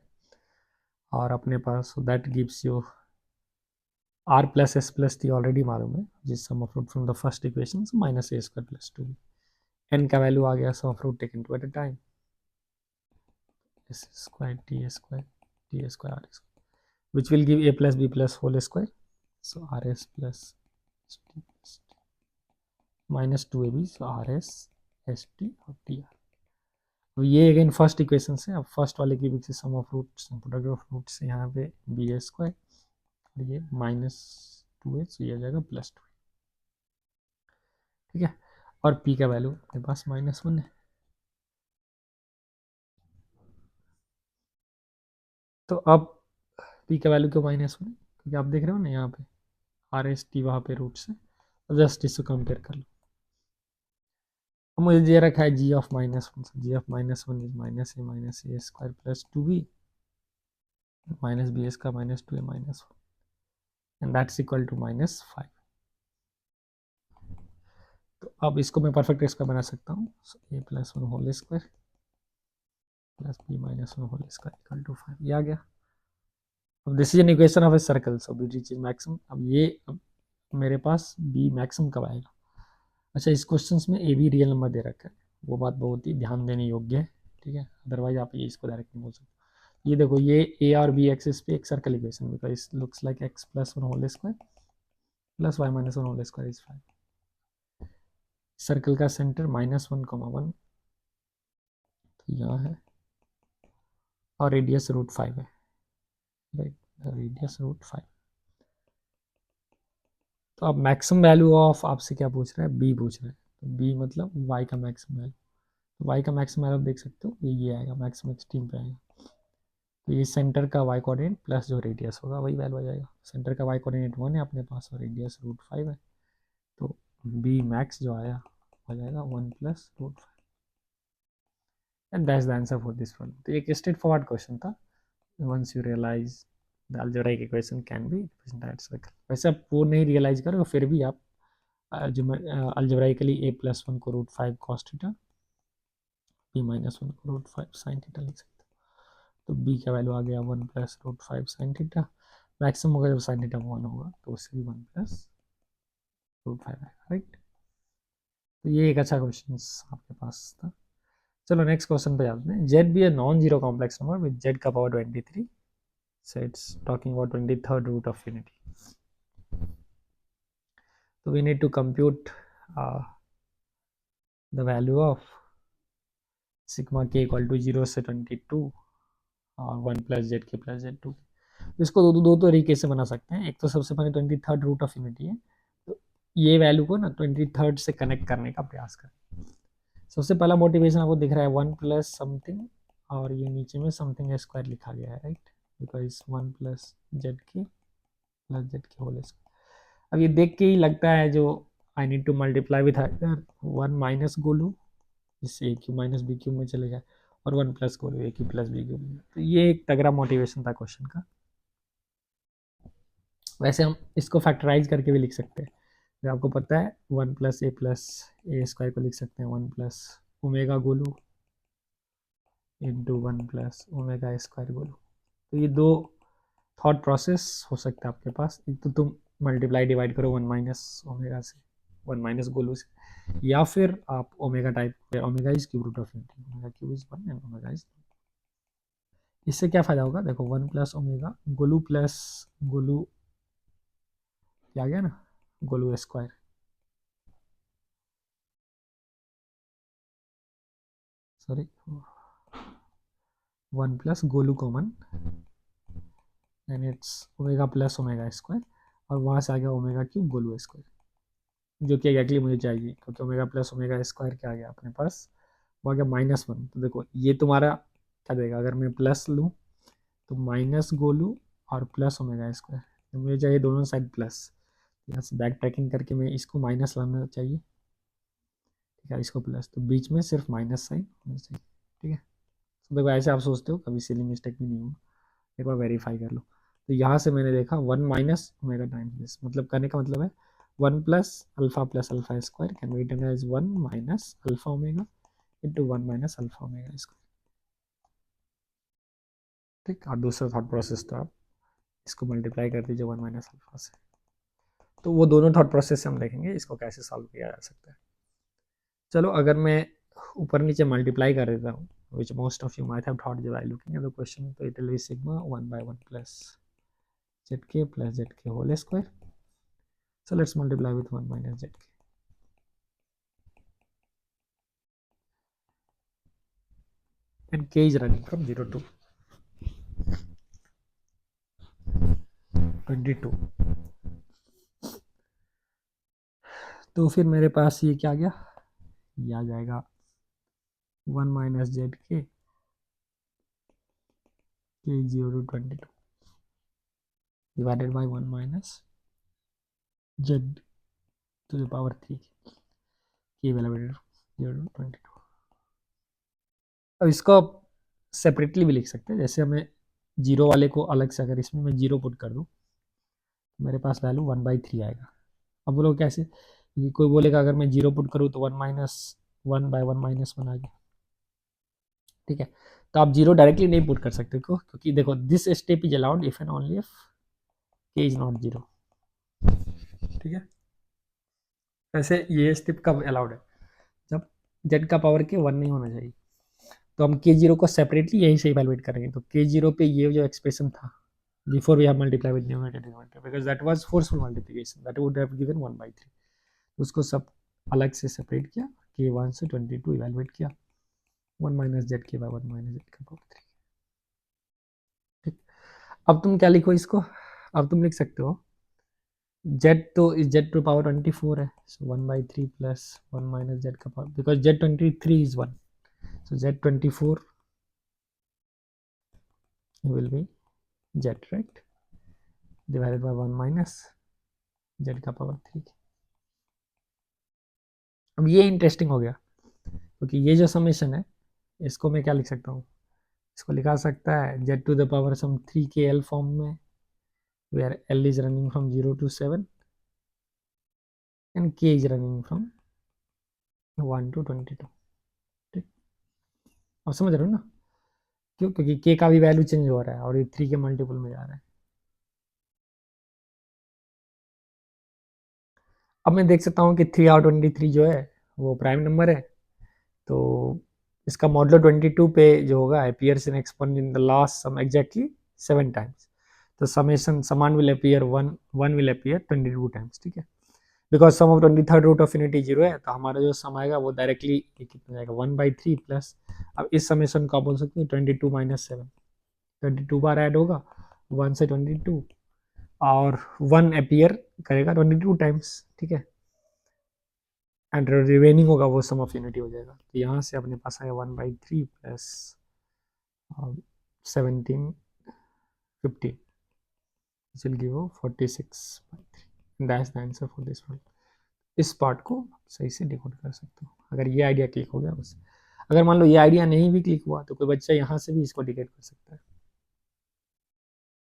और अपने पास that gives you R plus S plus T already मालूम है, जिस sum of root from the first equation minus A square plus 2। N का वैल्यू आ गया sum of root taken two at a time, S square T square R square, which will give a plus b plus whole square, so rs plus st minus 2ab, so rs st और tr। तो ये again first equation से, अब first वाले की से sum of roots product of roots यहाँ पे बी ए स्क्वायर, और ये -2h, ये आ जाएगा +2। ठीक है, और p का वैल्यू अपने पास -1 है। तो अब पी का वैल्यू क्यों -1, क्योंकि आप देख रहे हो ना यहाँ पे आर एस टी वहाँ पे रूट से, तो जस्ट इसको कंपेयर कर लो। मुझे दे रखा है G of -1, G of -1 is -a plus 2b minus B इसका -2a -1 and that's equal to -5। तो अब इसको मैं परफेक्ट इसका बना सकता हूँ, a plus 1 whole square plus b minus 1 whole square equal to 5। ये आ गया। अब this is an equation of a circle, so B reach maximum. अब मेरे पास b मैक्सिमम कब आएगा? अच्छा, इस क्वेश्चन में ए भी रियल नंबर दे रखा है, वो बात बहुत ही ध्यान देने योग्य है, ठीक है। अदरवाइज आप ये इसको डायरेक्ट नहीं बोल सकते। ये देखो, ये ए और बी एक्सिस पे एक circle equation, because looks like x plus 1 whole square plus y minus 1 whole square is 5। Circle का सेंटर -1, 1 तो यहाँ है और रेडियस √5 है, राइट, रेडियस √5। तो अब मैक्सिमम वैल्यू ऑफ आपसे क्या पूछ रहा है? बी पूछ रहा है। तो बी मतलब वाई का मैक्सिमम वैल्यू। तो वाई का मैक्सिमम वैल्यू आप देख सकते हो, ये आएगा, मैक्सिमम एक्सट्रीम पे आएगा। तो ये सेंटर का वाई कोऑर्डिनेट प्लस जो रेडियस होगा वही वैल्यू आ जाएगा। सेंटर का वाई कोऑर्डिनेट 1 है अपने पास और रेडियस √5 है, तो बी मैक्स जो आया हो जाएगा 1 plus √5 and that's the answer for this problem. तो एक स्ट्रेट फॉरवर्ड क्वेश्चन था। Once you realise the algebraic equation can be represented at circle. वैसे आप वो नहीं रियलाइज करो, फिर भी आप अलजेब्राइकली a प्लस 1 को √5 cos थीटा, b माइनस 1 को √5 sin थीटा लिख सकते हो। तो b का वैल्यू आ गया 1 प्लस √5 sin थीटा। मैक्सिमम होगा जब sin थीटा 1 होगा, तो उससे भी 1 प्लस √5 आएगा, राइट। तो ये एक अच्छा क्वेश्चन आपके पास था। चलो नेक्स्ट क्वेश्चन पे जाते हैं। Z be a non zero complex number with Z का power 23, so it's talking about 23rd root of unity. So we need to compute the value of sigma k equal to 0 से 22 और 1 plus Z के plus Z 2। इसको दो तरीके से बना सकते हैं। एक तो सबसे पहले 23rd रूट ऑफ यूनिटी है, तो ये वैल्यू को ना 23rd से कनेक्ट करने का प्रयास करें। सबसे पहला मोटिवेशन आपको दिख रहा है 1 प्लस समथिंग और ये नीचे में समथिंग स्क्वायर लिखा गया है, राइट, बिकॉज 1 प्लस जेड के प्लस जेड के होल स्क्वायर। अब ये देख के ही लगता है जो I need to multiply with 1 minus Golu, जिससे ए क्यू माइनस बी क्यू में चले जाए, और 1 प्लस गोलू ए क्यू प्लस बी क्यू। तो ये एक तगड़ा मोटिवेशन था क्वेश्चन का। वैसे हम इसको फैक्टराइज करके भी लिख सकते हैं, जो आपको पता है 1 प्लस ए स्क्वायर को लिख सकते हैं 1 plus omega Golu into 1 plus omega square Golu. तो ये दो थॉट प्रोसेस हो सकता है आपके पास। एक तो तुम मल्टीप्लाई डिवाइड करो 1 माइनस ओमेगा से, 1 माइनस गोलू से, या फिर आप omega type, omega is cube root of unity, omega cube is 1 and omega is. इससे क्या फायदा होगा? देखो 1 प्लस ओमेगा गोलू प्लस गोलू, क्या आ गया ना, गोलू स्क्वायर, सॉरी 1 प्लस गोलू common and it's omega plus omega square, और वहाँ से आ गया ओमेगा क्यूब गोलू स्क्वायर, जो कि एग्जैक्टली मुझे चाहिए, क्योंकि ओमेगा प्लस ओमेगा स्क्वायर क्या आ गया अपने पास, वो आ गया -1। तो देखो ये तुम्हारा क्या देगा, अगर मैं प्लस लूँ तो माइनस गोलू और प्लस ओमेगा स्क्वायर, तो मुझे चाहिए दोनों साइड प्लस। यहाँ से बैक ट्रैकिंग करके मैं इसको माइनस लाना चाहिए, ठीक है, इसको प्लस, तो बीच में सिर्फ माइनस साइन होना चाहिए, ठीक है। तो देखो ऐसे आप सोचते हो, कभी सिली मिस्टेक भी नहीं होगा, एक बार वेरीफाई कर लो। तो यहाँ से मैंने देखा 1 माइनस ओमेगा टाइम्स दिस, मतलब करने का मतलब है 1 plus alpha square can be written as 1 minus alpha omega into 1 minus alpha omega square, ठीक। और दूसरा थॉट प्रोसेस तो आप इसको मल्टीप्लाई कर दीजिए 1 माइनस अल्फा से। तो वो दोनों थॉट प्रोसेस से हम देखेंगे इसको कैसे सॉल्व किया जा सकता है। चलो अगर मैं ऊपर नीचे मल्टीप्लाई कर देता हूँ, which most of you might have thought by looking at the question, तो it will be sigma 1 by 1 plus zk plus zk whole square. So let's multiply with 1 minus zk. And k is running from 0 to 22. तो फिर मेरे पास ये क्या आ गया, ये आ जाएगा 1 माइनस जेड के k 0 to 22 divided by 1 minus z to the power 3 k value 0 to 22। अब इसको आप सेपरेटली भी लिख सकते हैं, जैसे हमें जीरो वाले को अलग से, अगर इसमें मैं जीरो पुट कर दूँ मेरे पास वैल्यू 1/3 आएगा। अब बोलो कैसे, क्योंकि कोई बोलेगा अगर मैं जीरो पुट करूँ तो 1 - 1/1 - 1 आ गया, ठीक है। तो आप जीरो डायरेक्टली नहीं पुट कर सकते, क्यों? क्योंकि देखो this step is allowed if and only if के इज नॉट जीरो, ठीक है। वैसे ये स्टेप कब अलाउड है, जब जेड का पावर के 1 नहीं होना चाहिए। तो हम के जीरो को सेपरेटली यहीं से इवेलुएट करेंगे। तो के जीरो पे ये जो एक्सप्रेशन था before we have multiply with numerator denominator, because that was forceful multiplication, that would have given 1/3। उसको सब अलग से सेपरेट किया, के 1 से 22 इवेलुएट किया, 1 माइनस जेड के बाय 1 माइनस जेड का पावर 3, ठीक। अब तुम क्या लिखो इसको, अब तुम लिख सकते हो जेड, तो जेड टू पावर 24 है, सो 1/3 प्लस 1 माइनस जेड का power, because Z 23 is 1, so z24 will be z, right, divided by 1 minus z का पावर 3। अब ये इंटरेस्टिंग हो गया, क्योंकि ये जो समेशन है इसको मैं क्या लिख सकता हूँ, इसको लिखा सकता है z टू द पावर सम 3 के एल फॉर्म में, where L is running from 0 to 7 and K is running from 1 to 22, ठीक। अब समझ रहे हो ना, क्यों? क्योंकि K का भी वैल्यू चेंज हो रहा है और ये 3 के मल्टीपल में जा रहा है। अब मैं देख सकता हूँ कि 3/23 जो है वो प्राइम नंबर है, तो इसका मॉडुलो 22 पे जो होगा appears in exponent in the last sum exactly 7 times, तो समेशन समान will appear 1 will appear 22 times, ठीक है। Because sum of 23rd root of infinity 0 है, तो हमारा जो सम आएगा वो डायरेक्टली कितना जाएगा 1/3 प्लस, अब इस समेशन को आप बोल सकते हो 22 माइनस 7, 22 बार ऐड होगा 1 से 22 और 1 अपीयर करेगा 22 टाइम्स, ठीक है। एंड रिमेनिंग होगा वो सम ऑफ यूनिटी हो जाएगा। तो यहाँ से अपने पास आया 1/3 plus 17 15 which will give you 46/3, that's the answer for this one. इस पार्ट को सही से डिकोड कर सकते हो अगर ये आइडिया क्लिक हो गया बस। अगर मान लो ये आइडिया नहीं भी क्लिक हुआ तो कोई बच्चा यहाँ से भी इसको डिकोड कर सकता है।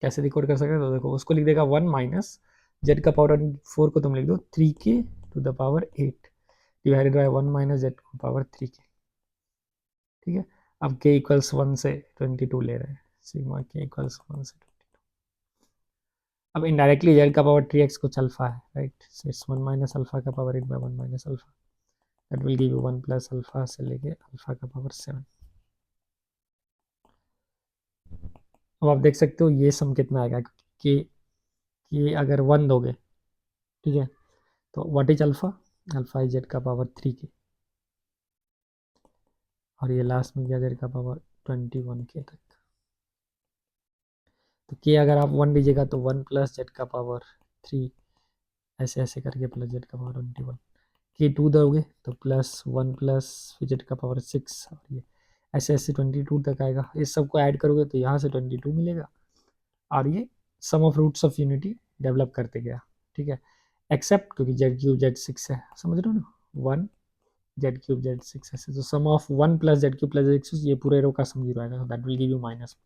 कैसे डिकोड कर सकते हैं, तो देखो उसको लिख देगा 1 माइनस जेड का पावर 4 को तुम लिख दो 3k to the power 8 divided by 1 minus Z को पावर 3k, ठीक है। अब k इक्वल्स 1 से 22 ले रहे हैं, सिग्मा k इक्वल्स 1 से 22। अब इनडायरेक्टली जेड का पावर 3x कुछ अल्फा है, right, so it's 1 minus alpha का power 8 by 1 minus alpha, that will give you 1 plus alpha से लेके अल्फा का पावर 7। अब आप देख सकते हो ये सम कितना आएगा, कि अगर 1 दोगे, ठीक है, तो what is alpha, alpha is Z का पावर 3k, और ये लास्ट में गया जेड का पावर 21k तक। तो के अगर आप 1 लीजिएगा तो 1 प्लस जेड का पावर 3, ऐसे ऐसे करके प्लस जेड का पावर 21, के 2 दोगे तो प्लस 1 प्लस जेड का पावर 6, और ये ऐसे ऐसे 22 तक आएगा। इस सबको ऐड करोगे तो यहाँ से 22 मिलेगा, और ये sum of roots of unity develop करते गया, ठीक है। एक्सेप्ट क्योंकि जेड क्यूब जेड 6 है, समझ रहे हो ना, 1 जेड क्यूब जेड 6 ऐसे, तो sum of 1 plus Z cube plus Z 6 ये पूरे रो का सम 0 आएगा, that will give you minus,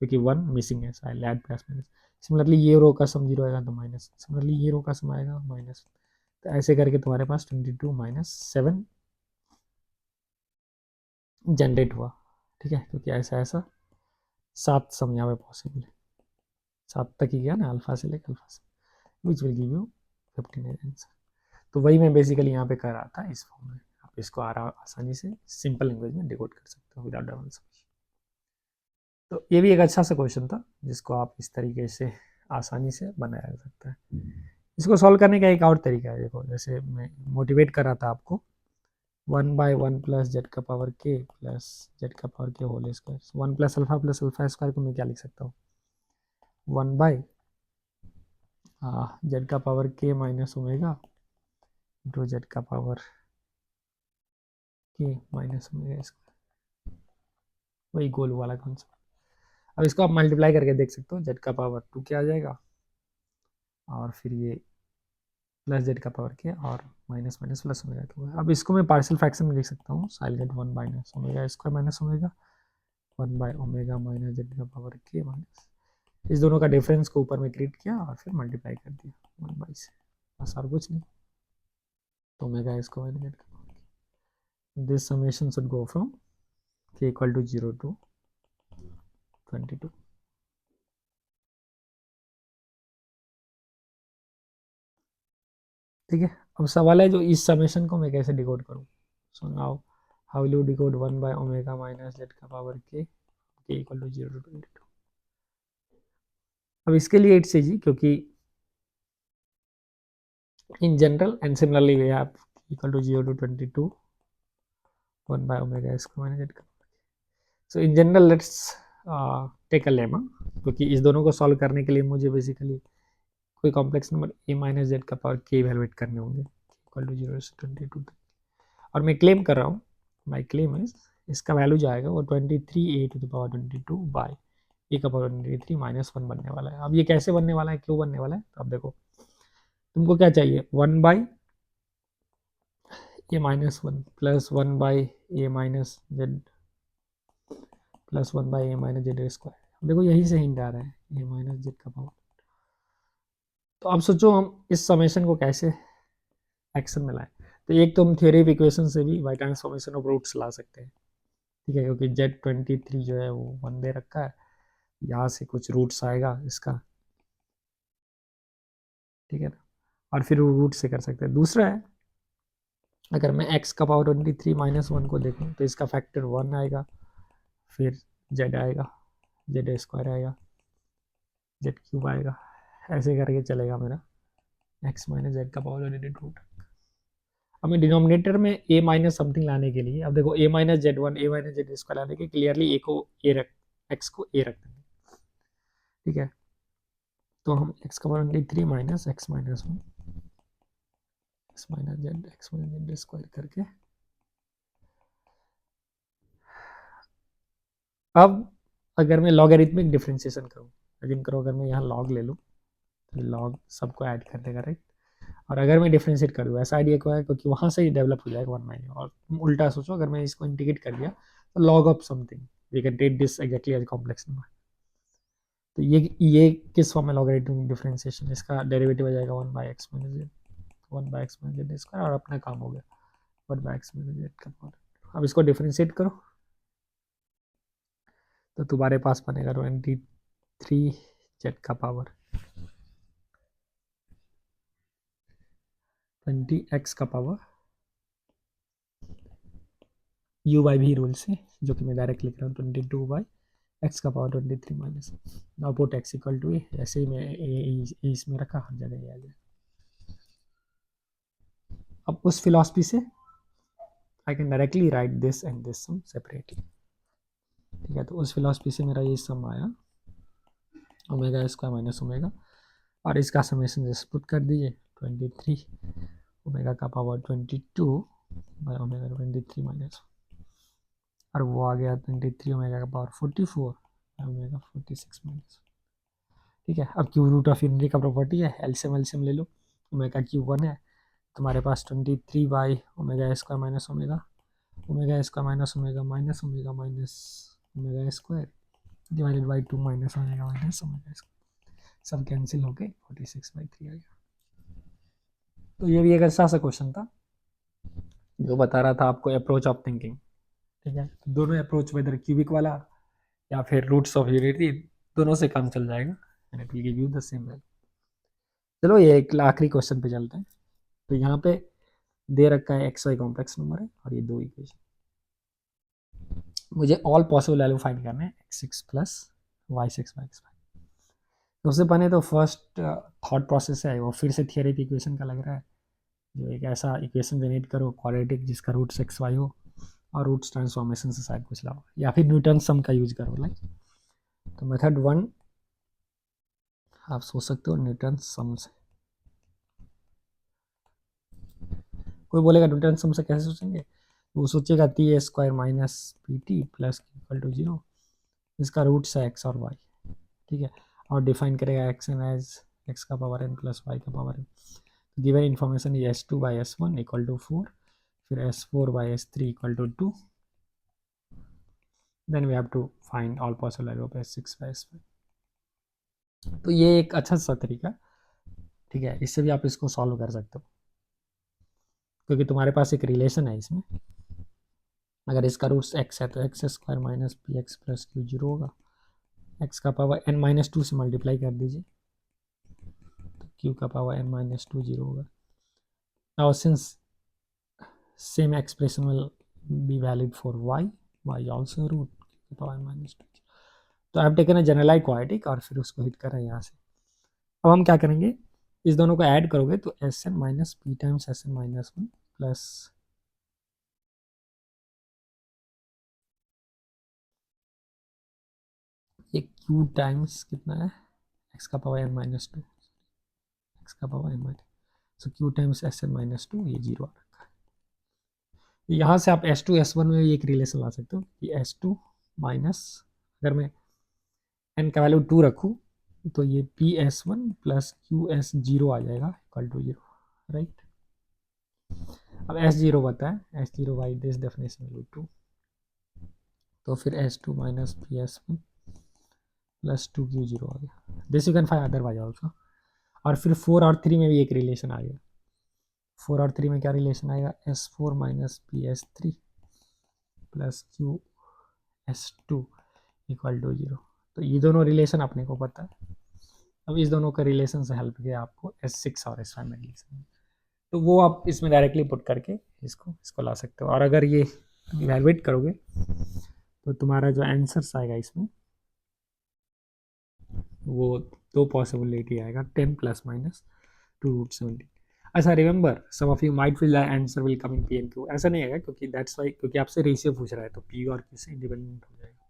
क्योंकि 1 मिसिंग है, so I will add plus minus. Similarly ये रो का सम 0 आएगा तो माइनस, सिमिलरली ये रो का सम आएगा माइनस, तो ऐसे करके तुम्हारे पास 22 माइनस 7 जनरेट हुआ, ठीक है, क्योंकि ऐसा ऐसा 7 सम यहाँ पे पॉसिबल है, 7 तक ही गया ना अल्फा से लेकर अल्फा से, which will give you 59 answer. तो वही मैं बेसिकली यहाँ पे कर रहा था इस फॉर्म में, आप इसको आसानी से सिंपल लैंग्वेज में डिकोड कर सकते हो विदाउट डबल समेशन। तो ये भी एक अच्छा सा क्वेश्चन था जिसको आप इस तरीके से आसानी से बनाया जा सकता है। इसको सॉल्व करने का एक और तरीका है, देखो जैसे मैं मोटिवेट कर रहा था आपको 1/1 प्लस जेड का पावर के प्लस जेड का पावर के whole square, 1 plus alpha square को मैं क्या लिख सकता हूँ, 1 बाई जेड का पावर के माइनस ओमेगा इंटू जेड का पावर के माइनस ओमेगा स्क्वायर, वही गोल वाला कॉन्सेप्ट। अब इसको आप मल्टीप्लाई करके देख सकते हो, जेड का पावर 2 क्या आ जाएगा, और फिर ये प्लस जेड का पावर के और minus minus plus omega cube है। अब इसको मैं पार्शियल फ्रैक्शन में लिख सकता हूँ, so I get 1 minus omega square minus omega 1 by omega minus Z का पावर के माइनस, इस दोनों का डिफरेंस को ऊपर में क्रिएट किया और फिर मल्टीप्लाई कर दिया 1 बाई से, बस और कुछ नहीं। तो ओमेगा स्क्वायर माइनस जेड का power, this summation should go from k equal to 0 to 22। ठीक है, अब सवाल है जो इस समेशन को मैं कैसे डिकोड करूँ। So now how will you decode 1 by omega minus Z का power K equal to 0 to 22। अब इसके लिए इट्स इजी, क्योंकि in general and similarly we have equal to 0 to 22 1 by omega square minus Z का। So in general let's take a lemma, क्योंकि इस दोनों को सॉल्व करने के लिए मुझे बेसिकली कोई complex number A minus Z का पावर के इवेलुएट करने होंगे इक्वल टू 0 से 22 तक। और मैं क्लेम कर रहा हूँ, माई क्लेम इज इसका वैल्यू जो आएगा वो 23 ए टू द पावर 22 बाई ए का पावर 23 माइनस 1 बनने वाला है। अब ये कैसे बनने वाला है, क्यों बनने वाला है, तो अब देखो तुमको क्या चाहिए, 1 by A minus 1 plus 1 by A minus Z plus 1 by A minus Z square. देखो यही से हिंट आ रहा है, ए माइनस जेड का पावर। तो अब सोचो हम इस समेशन को कैसे एक्शन में लाएं। तो एक तो हम थ्योरी ऑफ इक्वेशन से भी बाई ट्रांसफॉर्मेशन ऑफ रूट्स ला सकते हैं, ठीक है, क्योंकि जेड 23 जो है वो 1 दे रखा है, यहाँ से कुछ रूट्स आएगा इसका, ठीक है ना, और फिर वो रूट से कर सकते हैं। दूसरा है, अगर मैं x का पावर 23 माइनस 1 को देखूँ तो इसका फैक्टर 1 आएगा, फिर z आएगा, जेड स्क्वायर आएगा, जेड क्यूब आएगा, ऐसे करके चलेगा मेरा x माइनस जेड का पावर 22। अब मैं डिनोमिनेटर में a माइनस समथिंग लाने के लिए, अब देखो a minus Z one A minus Z square लाने के क्लियरली a को a रख x को a रख देंगे, ठीक है। तो हम x का power 23 minus x minus 1 x minus Z x minus Z square करके, अब अगर मैं लॉगरिथमिक डिफरेंशिएशन करूँ, अजिम करो अगर मैं यहाँ लॉग ले लूँ तो लॉग सबको ऐड कर देगा, राइट। और अगर मैं डिफरेंशिएट कर दूँ, ऐसा आइडिया क्यों है, क्योंकि वहाँ से ही डेवलप हो जाएगा 1 माइनस। और उल्टा सोचो, अगर मैं इसको इंटीग्रेट कर दिया तो log of something, we can take this exactly as complex number. तो ये किस फॉर्म में लॉगरिथमिक डिफरेंशिएशन, इसका डेरिवेटिव आ जाएगा 1 by X minus Z 1 by X minus Z square, और अपना काम हो गया 1 बाई एक्स माइनस जेड का पावर। अब इसको डिफरेंशिएट करो तो तुम्हारे पास बनेगा 23 जेड का पावर 20x का पावर u बाई भी रूल से, जो कि मैं डायरेक्ट लिख रहा हूँ 22 बाई x का power 23 minus now put x equal to A, ऐसे ही मैं ए इसमें रखा, हर जगह ये आ गया। अब उस फिलॉसफी से I can directly write this and this sum separately, ठीक है। तो उस फिलॉसफी से मेरा ये सम आया ओमेगा स्क्वायर माइनस ओमेगा, और इसका समेशन जस्ट पुट कर दीजिए 23 ओमेगा का पावर 22 बाई ओमेगा 23 माइनस, और वो आ गया 23 ओमेगा का पावर 44 ओमेगा 46 माइनस, ठीक है। अब क्यू रूट ऑफ यूनिटी का प्रॉपर्टी है, एलसीएम ले लो, ओमेगा क्यू 1 है, तुम्हारे पास 23 by omega square minus omega square minus omega minus omega square divided by 2 minus omega square, सब कैंसिल होके 46/3 आ गया। तो ये भी एक अच्छा सा क्वेश्चन था जो बता रहा था आपको अप्रोच ऑफ थिंकिंग, ठीक है। तो दोनों अप्रोच, वेदर क्यूबिक वाला या फिर रूट्स ऑफ यूनिटी, दोनों से काम चल जाएगा and it will give you the same value. चलो ये एक आखिरी क्वेश्चन पे चलते हैं। तो यहाँ पे दे रखा है एक्स वाई कॉम्प्लेक्स नंबर है और ये दो इक्वेशन, मुझे ऑल पॉसिबल वैल्यू फाइंड करना है x6 plus y6 minus y। तो उससे पहले तो फर्स्ट थॉट प्रोसेस है वो फिर से थियरी इक्वेशन का लग रहा है, जो एक ऐसा इक्वेशन जनरेट करो क्वाड्रेटिक जिसका रूट्स एक्स वाई हो और रूट्स ट्रांसफॉर्मेशन से शायद कुछ लाओ, या फिर न्यूटन सम का यूज करो लाइक। तो मेथड 1 आप सोच सकते हो न्यूटन सम से। कोई बोलेगा न्यूटन सम से कैसे सोचेंगे, वो सोचेगा T A square minus P T plus equal to 0, इसका रूट्स है x और y, ठीक है, और डिफाइन करेगा एक्स एन एज x का पावर n प्लस y का power n। Given information is s2 by s1 equal to 4, फिर s4 by s3 equal to 2, then we have to find all possible value of s6 by s5। तो ये एक अच्छा सा तरीका, ठीक है, इससे भी आप इसको सॉल्व कर सकते हो, क्योंकि तुम्हारे पास एक रिलेशन है इसमें। अगर इसका रूट्स x है तो x square minus p x plus q zero होगा, x का पावर n माइनस टू से मल्टीप्लाई कर दीजिए तो q का power n minus two zero होगा। Now since same expression will be valid for y also root q power n minus two. तो I have taken a generalize quadratic और फिर उसको हिट कर रहे हैं यहाँ से। अब हम क्या करेंगे, इस दोनों को ऐड करोगे तो s n minus p times s n minus one plus ये क्यू टाइम्स कितना है, एक्स का power n minus two, x का power n minus, so q times s n minus two, ये जीरो आ रखा है। यहाँ से आप एस टू एस वन में भी एक रिलेशन ला सकते हो कि एस टू माइनस, अगर मैं एन का वैल्यू टू रखूँ तो ये p s one plus Q s zero आ जाएगा इक्वल टू जीरो, राइट। अब एस जीरो बताए, s zero by this definition value two, तो फिर s two minus P s one plus two q zero आ गया, this you can find otherwise also. और फिर फोर और थ्री में भी एक रिलेशन आ गया, फोर और थ्री में क्या रिलेशन आएगा, S four minus P S three plus Q S two equal to zero. तो ये दोनों रिलेशन अपने को पता है। अब इस दोनों का रिलेशन से हेल्प किया आपको एस सिक्स और एस फाइव में रिलेशन, तो वो आप इसमें डायरेक्टली पुट करके इसको ला सकते हो। और अगर ये इवैल्यूएट करोगे तो तुम्हारा जो आंसर आएगा इसमें वो दो पॉसिबिलिटी आएगा, 10 प्लस माइनस 2√17। अच्छा remember, some of you might feel that answer will come in P and Q, ऐसा नहीं है क्योंकि दैट्स वाई, क्योंकि आपसे रेशियो पूछ रहा है तो पी और क्यू से इंडिपेंडेंट हो जाएगा,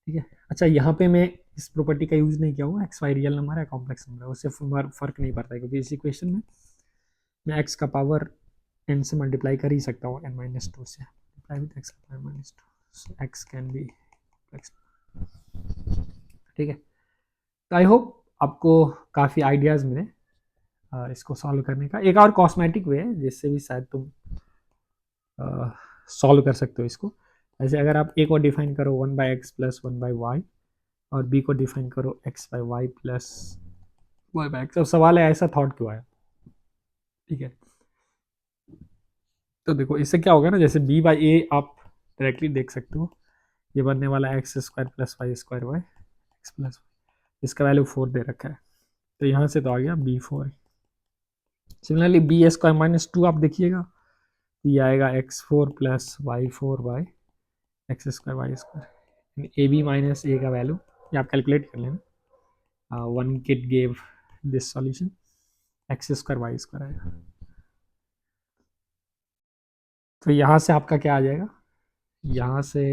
ठीक है। अच्छा यहाँ पे मैं इस प्रॉपर्टी का यूज़ नहीं किया हूँ, एक्स वाई रियल नंबर है कॉम्प्लेक्स नंबर है, उससे फर्क नहीं पड़ता है, क्योंकि इस इक्वेशन में मैं एक्स का पावर एन से मल्टीप्लाई कर ही सकता हूँ, एन माइनस टू से मल्टीप्लाई विद एक्स का power minus two, so x can be complex, ठीक है। तो आई होप आपको काफ़ी आइडियाज़ मिले इसको सॉल्व करने का। एक और कॉस्मेटिक वे है जिससे भी शायद तुम सॉल्व कर सकते हो इसको। ऐसे अगर आप ए को डिफाइन करो one by X plus one by Y और बी को डिफाइन करो X by Y plus Y by X. अब सवाल है ऐसा थॉट क्यों आया, ठीक है। तो देखो इससे क्या होगा ना, जैसे बी बाई ए आप डायरेक्टली देख सकते हो, ये बनने वाला x square plus y square y x plus y, इसका वैल्यू 4 दे रखा है, तो यहाँ से तो आ गया b 4। Similarly b square minus two आप देखिएगा, ये आएगा x 4 plus y 4 by x square y square. A b minus a का वैल्यू ये आप कैलकुलेट कर लेना, one kid gave this solution, x square y square आएगा। तो यहाँ से आपका क्या आ जाएगा, यहाँ से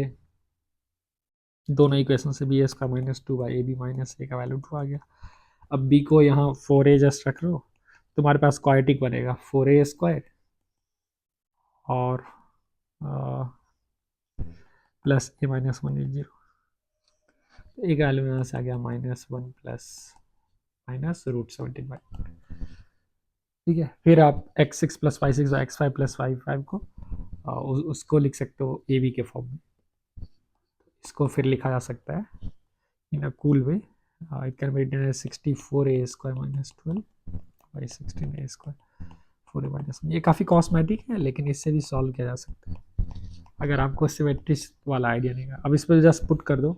दोनों इक्वेशन से b square minus two by a b minus a का वैल्यू टू आ गया। अब बी को यहाँ 4a जस्ट रख लो, तुम्हारे पास क्वाड्रेटिक बनेगा 4a स्क्वायर और plus A minus one at zero, एक वैल्यू यहाँ से आ गया minus one plus minus root 17/, ठीक है। फिर आप X six plus Y six X five plus Y five को उसको लिख सकते हो ए बी के फॉर्म में। इसको फिर लिखा जा सकता है in a cool way, it can be written as 64a square minus 12 by 16a square 4a minus 1। ये काफ़ी कॉस्मेटिक है लेकिन इससे भी सॉल्व किया जा सकता है अगर आपको सिमेट्रिक वाला आइडिया नहीं है। अब इस पर जस्ट पुट कर दो,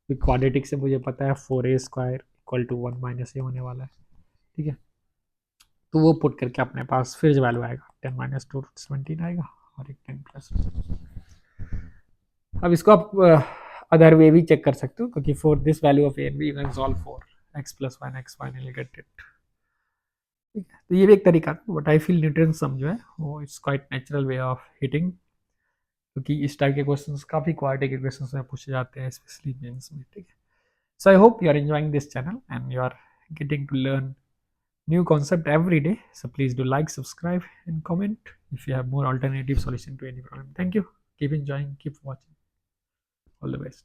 क्वाड्रेटिक से मुझे पता है 4a square equal to 1 minus a होने वाला है, ठीक है। तो वो पुट करके अपने पास फिर जो वैल्यू आएगा 10 माइनस टू 17 आएगा और एक 10 प्लस। अब इसको आप अदर वे भी चेक कर सकते हो, क्योंकि for this value of A and B you can solve for X plus one X finally get it, ठीक है। तो ये भी एक तरीका था, but I feel Newton sum जो है वो it's quite natural way of hitting, क्योंकि इस टाइप के क्वेश्चंस काफ़ी क्वाड्रेटिक के क्वेश्चंस में पूछे जाते हैं स्पेशली मेंस में, ठीक है। So I hope you are enjoying this channel and you are getting to learn new concept every day. So please do like, subscribe and comment if you have more alternative solution to any problem. Thank you. Keep enjoying, keep watching. All the best.